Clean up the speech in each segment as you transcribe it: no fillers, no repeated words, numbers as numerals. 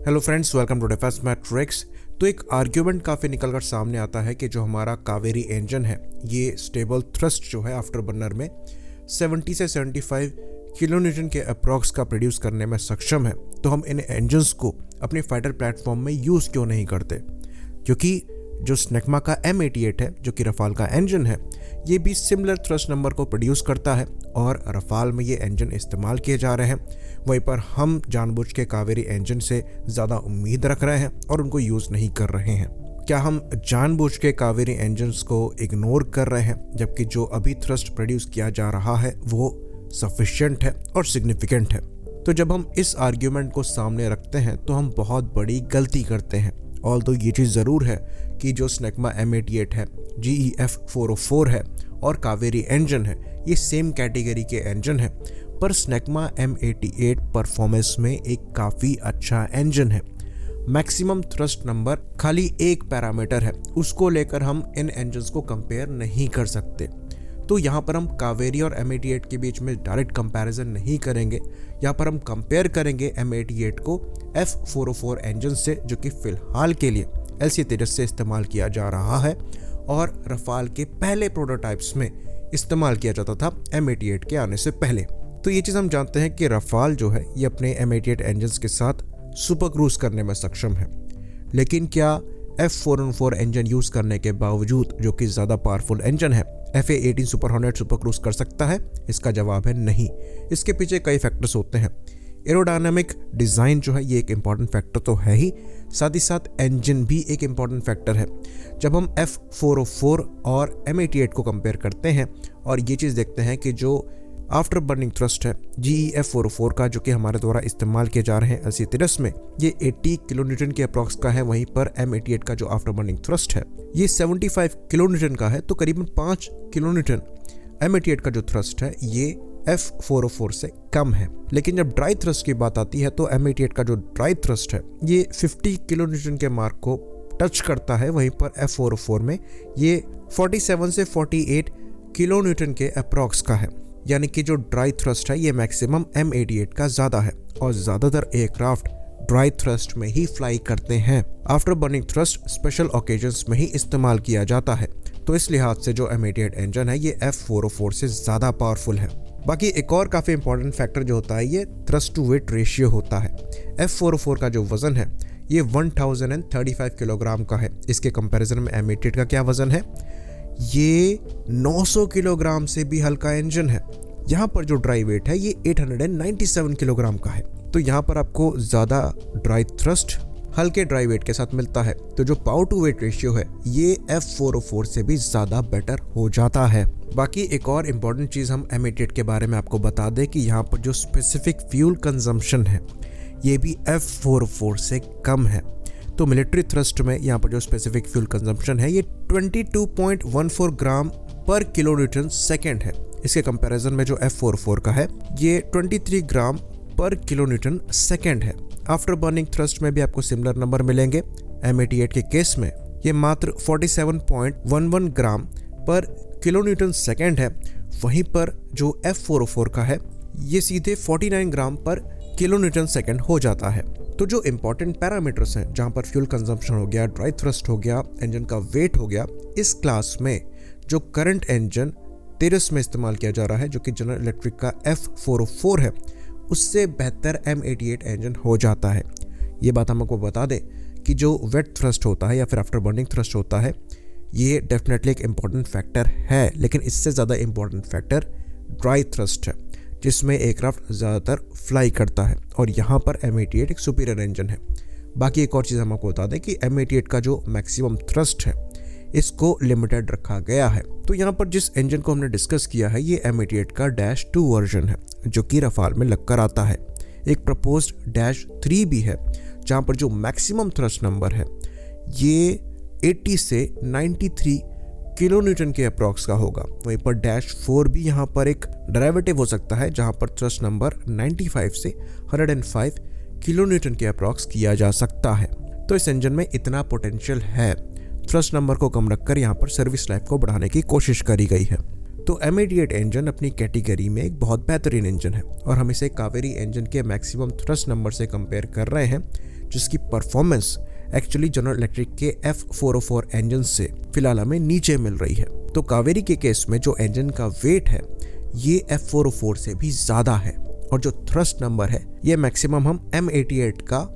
Hello friends, welcome to defence matrix. तो एक argument काफ़ी निकल कर सामने आता है कि जो हमारा कावेरी इंजन है ये स्टेबल थ्रस्ट जो है आफ्टर बर्नर में 70 से 75 किलो न्यूटन के अप्रॉक्स का प्रोड्यूस करने में सक्षम है। तो हम इन इंजन्स को अपने फाइटर प्लेटफॉर्म में यूज़ क्यों नहीं करते? क्योंकि जो स्नेकमा का M88 है जो कि रफाल का इंजन है, ये भी सिमिलर थ्रस्ट नंबर को प्रोड्यूस करता है और रफाल में ये इंजन इस्तेमाल किए जा रहे हैं। वहीं पर हम जानबूझ के कावेरी इंजन से ज़्यादा उम्मीद रख रहे हैं और उनको यूज़ नहीं कर रहे हैं। क्या हम जानबूझ के कावेरी इंजन्स को इग्नोर कर रहे हैं जबकि जो अभी थ्रस्ट प्रोड्यूस किया जा रहा है वो सफिशिएंट है और सिग्निफिकेंट है? तो जब हम इस आर्ग्यूमेंट को सामने रखते हैं तो हम बहुत बड़ी गलती करते हैं। ऑल्दो ये चीज़ ज़रूर है कि जो स्नेकमा M88 है, GEF 404 है और कावेरी इंजन है, ये सेम कैटेगरी के इंजन है, पर स्नेकमा M88 परफॉर्मेंस में एक काफ़ी अच्छा इंजन है। मैक्सिमम थ्रस्ट नंबर खाली एक पैरामीटर है, उसको लेकर हम इन इंजन्स को कंपेयर नहीं कर सकते। तो यहाँ पर हम कावेरी और M88 के बीच में डायरेक्ट कंपैरिजन नहीं करेंगे। यहाँ पर हम कंपेयर करेंगे M88 को F404 इंजन से जो कि फ़िलहाल के लिए LC-तेजस से इस्तेमाल किया जा रहा है और रफाल के पहले प्रोटोटाइप्स में इस्तेमाल किया जाता था M88 के आने से पहले। तो ये चीज़ हम जानते हैं कि रफाल जो है ये अपने M88 इंजन्स के साथ सुपर क्रूज करने में सक्षम है। लेकिन क्या F404 इंजन यूज़ करने के बावजूद, जो कि ज़्यादा पावरफुल इंजन है, FA-18 super hornet super cruise कर सकता है? इसका जवाब है नहीं। इसके पीछे कई फैक्टर्स होते हैं। एरोडायनामिक डिज़ाइन जो है ये एक इम्पॉर्टेंट फैक्टर तो है ही, साथ ही साथ इंजन भी एक इम्पॉर्टेंट फैक्टर है। जब हम F404 और M88 को कंपेयर करते हैं और ये चीज़ देखते हैं कि जो आफ्टर बर्निंग थ्रस्ट है GEF 404 का, जो कि हमारे द्वारा इस्तेमाल किए जा रहे हैं LC-तेजस में, ये 80 किलो न्यूटन के अप्रॉक्स का है। वहीं पर M88 का जो आफ्टर बर्निंग थ्रस्ट है ये 75 किलो न्यूटन का है। तो करीबन 5 किलो न्यूटन M88 का जो थ्रस्ट है ये F404 से कम है। लेकिन जब ड्राई थ्रस्ट की बात आती है तो M88 का जो ड्राई थ्रस्ट है ये 50 किलो न्यूटन के मार्क को टच करता है। वहीं पर F404 में ये 47 से 48 किलो न्यूटन के अप्रॉक्स का है। यानी कि जो ड्राई थ्रस्ट है ये मैक्सिमम M88 का ज़्यादा है और ज़्यादातर एयरक्राफ्ट ड्राई थ्रस्ट में ही फ्लाई करते हैं। After burning thrust special occasions में ही इस्तेमाल किया जाता है। तो इस लिहाज से जो M88 इंजन है ये F404 से ज़्यादा पावरफुल है। बाकी एक और काफ़ी इंपॉर्टेंट फैक्टर जो होता है ये थ्रस्ट टू वेट रेशियो होता है। F404 का जो वज़न है ये 1035 किलोग्राम का है। इसके कंपैरिजन में M88 का क्या वज़न है? ये 900 किलोग्राम से भी हल्का इंजन है। यहाँ पर जो ड्राई वेट है ये 897 किलोग्राम का है। तो यहाँ पर आपको ज़्यादा ड्राई थ्रस्ट हल्के ड्राई वेट के साथ मिलता है। तो जो पावर टू वेट रेशियो है ये F404 से भी ज़्यादा बेटर हो जाता है। बाकी एक और इम्पॉर्टेंट चीज़ हम M88 के बारे में आपको बता दें कि यहाँ पर जो स्पेसिफिक फ्यूल कंजम्पशन है ये भी F404 से कम है। तो मिलिट्री थ्रस्ट में यहाँ पर जो स्पेसिफिक फ्यूल कंजम्पशन है ये 22.14 ग्राम पर किलो न्यूटन सेकेंड है। इसके कंपैरिजन में जो F404 का है ये 23 ग्राम पर किलो न्यूटन सेकेंड है। आफ्टर बर्निंग थ्रस्ट में भी आपको सिमिलर नंबर मिलेंगे। M88 के केस में ये मात्र 47.11 ग्राम पर किलो न्यूटन सेकेंड है। वहीं पर जो F404 का है ये सीधे 49 ग्राम पर किलो न्यूटन सेकेंड हो जाता है। तो जो इंपॉर्टेंट पैरामीटर्स हैं जहाँ पर फ्यूल कंजम्पशन हो गया, ड्राई थ्रस्ट हो गया, इंजन का वेट हो गया, इस क्लास में जो करंट इंजन तेजस में इस्तेमाल किया जा रहा है जो कि जनरल इलेक्ट्रिक का F404 है उससे बेहतर M88 इंजन हो जाता है। ये बात हम आपको बता दें कि जो वेट थ्रस्ट होता है या फिर आफ्टर बर्निंग थ्रस्ट होता है ये डेफिनेटली एक इम्पॉर्टेंट फैक्टर है, लेकिन इससे ज़्यादा इम्पॉर्टेंट फैक्टर ड्राई थ्रस्ट है जिसमें एयरक्राफ्ट ज़्यादातर फ्लाई करता है और यहाँ पर M88 एक सुपीरियर इंजन है। बाकी एक और चीज़ हम आपको बता दें कि M88 का जो मैक्सिमम थ्रस्ट है इसको लिमिटेड रखा गया है। तो यहाँ पर जिस इंजन को हमने डिस्कस किया है ये M88 का -2 वर्जन है जो कि रफाल में लगकर आता है। एक प्रपोज्ड -3 भी है जहाँ पर जो मैक्सिमम थ्रस्ट नंबर है ये 80 से 93 किलो न्यूटन के अप्रॉक्स का होगा। वहीं पर -4 भी यहाँ पर एक डेरिवेटिव हो सकता है जहाँ पर थ्रस्ट नंबर 95 से 105 किलो न्यूटन के अप्रॉक्स किया जा सकता है। तो इस इंजन में इतना पोटेंशियल है। थ्रस्ट नंबर को कम रखकर यहाँ पर सर्विस लाइफ को बढ़ाने की कोशिश करी गई है। तो M88 इंजन अपनी कैटेगरी में एक बहुत बेहतरीन इंजन है और हम इसे कावेरी इंजन के मैक्सिमम थ्रस्ट नंबर से कंपेयर कर रहे हैं जिसकी परफॉर्मेंस एक्चुअली जनरल इलेक्ट्रिक के F404 इंजन से फिलहाल हमें नीचे मिल रही है। तो कावेरी के केस में जो इंजन का वेट है ये F404 से भी ज़्यादा है और जो थ्रस्ट नंबर है ये मैक्सिमम हम M88 का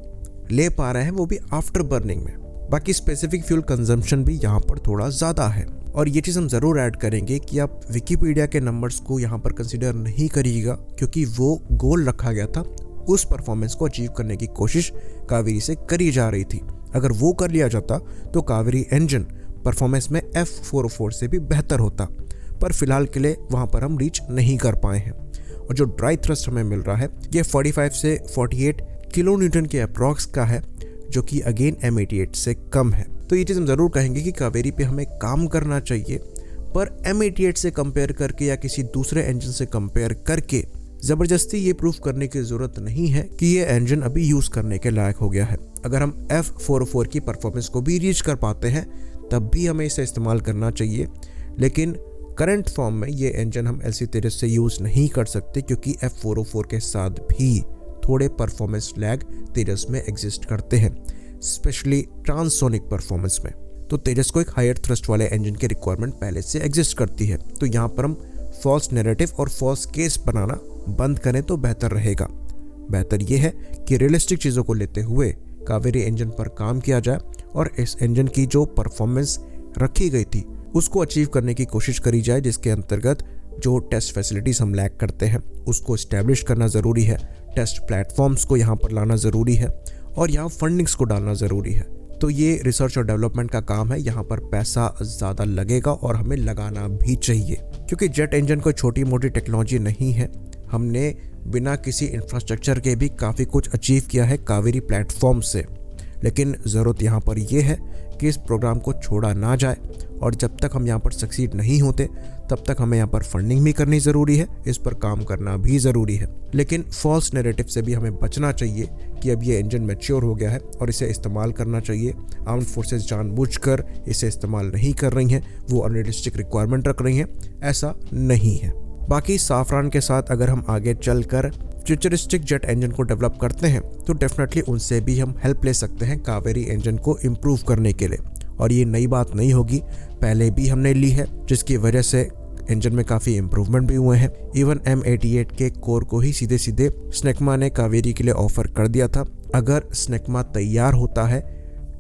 ले पा रहे हैं, वो भी आफ्टर बर्निंग में। बाकी स्पेसिफिक फ्यूल कंजम्पशन भी यहाँ पर थोड़ा ज़्यादा है। और ये चीज़ हम ज़रूर ऐड करेंगे कि आप विकिपीडिया के नंबर्स को यहाँ पर कंसिडर नहीं करिएगा, क्योंकि वो गोल रखा गया था, उस परफॉर्मेंस को अचीव करने की कोशिश कावेरी से करी जा रही थी। अगर वो कर लिया जाता तो कावेरी इंजन परफॉर्मेंस में F404 से भी बेहतर होता, पर फिलहाल के लिए वहाँ पर हम रीच नहीं कर पाए हैं। और जो ड्राई थ्रस्ट हमें मिल रहा है ये 45 से 48 किलो न्यूटन के अप्रॉक्स का है, जो कि अगेन M88 से कम है। तो ये चीज़ हम ज़रूर कहेंगे कि कावेरी पे हमें काम करना चाहिए, पर M88 से कंपेयर करके या किसी दूसरे इंजन से कंपेयर करके ज़बरदस्ती ये प्रूफ करने की ज़रूरत नहीं है कि ये इंजन अभी यूज़ करने के लायक हो गया है। अगर हम F404 की परफॉर्मेंस को भी रीच कर पाते हैं तब भी हमें इसे इस्तेमाल करना चाहिए, लेकिन करंट फॉर्म में ये इंजन हम LC तेजस से यूज़ नहीं कर सकते, क्योंकि F404 के साथ भी थोड़े परफॉर्मेंस लैग तेजस में एग्जिस्ट करते हैं, स्पेशली ट्रांससोनिक परफॉर्मेंस में। तो तेजस को एक हायर थ्रस्ट वाले इंजन की रिक्वायरमेंट पहले से एग्जिस्ट करती है। तो यहाँ पर हम फॉल्स नैरेटिव और फॉल्स केस बनाना बंद करें तो बेहतर रहेगा। बेहतर ये है कि रियलिस्टिक चीज़ों को लेते हुए कावेरी इंजन पर काम किया जाए और इस इंजन की जो परफॉर्मेंस रखी गई थी उसको अचीव करने की कोशिश करी जाए, जिसके अंतर्गत जो टेस्ट फैसिलिटीज़ हम लैक करते हैं उसको इस्टेब्लिश करना ज़रूरी है, टेस्ट प्लेटफॉर्म्स को यहाँ पर लाना ज़रूरी है और यहाँ फंडिंग्स को डालना ज़रूरी है। तो ये रिसर्च और डेवलपमेंट का काम है, यहाँ पर पैसा ज़्यादा लगेगा और हमें लगाना भी चाहिए, क्योंकि जेट इंजन कोई छोटी मोटी टेक्नोलॉजी नहीं है। हमने बिना किसी इंफ्रास्ट्रक्चर के भी काफ़ी कुछ अचीव किया है कावेरी प्लेटफॉर्म से, लेकिन ज़रूरत यहाँ पर यह है कि इस प्रोग्राम को छोड़ा ना जाए और जब तक हम यहाँ पर सक्सीड नहीं होते तब तक हमें यहाँ पर फंडिंग भी करनी ज़रूरी है, इस पर काम करना भी ज़रूरी है। लेकिन फॉल्स नैरेटिव से भी हमें बचना चाहिए कि अब ये इंजन मैच्योर हो गया है और इसे इस्तेमाल करना चाहिए। आर्म्ड फोर्सेस जानबूझकर इसे इस्तेमाल नहीं कर रही हैं, वो अनरियलिस्टिक रिक्वायरमेंट रख रही हैं, ऐसा नहीं है। बाकी साफरान के साथ अगर हम आगे चलकर फ्यूचरिस्टिक जेट इंजन को डेवलप करते हैं तो डेफिनेटली उनसे भी हम हेल्प ले सकते हैं कावेरी इंजन को इम्प्रूव करने के लिए। और ये नई बात नहीं होगी, पहले भी हमने ली है, जिसकी वजह से इंजन में काफ़ी इम्प्रूवमेंट भी हुए हैं। इवन M88 के कोर को ही सीधे सीधे स्नेकमा ने कावेरी के लिए ऑफर कर दिया था। अगर स्नेकमा तैयार होता है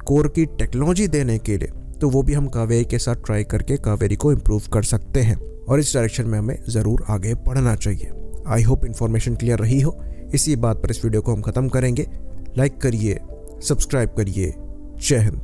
कोर की टेक्नोलॉजी देने के लिए तो वो भी हम कावेरी के साथ ट्राई करके कावेरी को इम्प्रूव कर सकते हैं और इस डायरेक्शन में हमें ज़रूर आगे बढ़ना चाहिए। आई होप इन्फॉर्मेशन क्लियर रही हो। इसी बात पर इस वीडियो को हम ख़त्म करेंगे। लाइक करिए, सब्सक्राइब करिए। जय हिंद।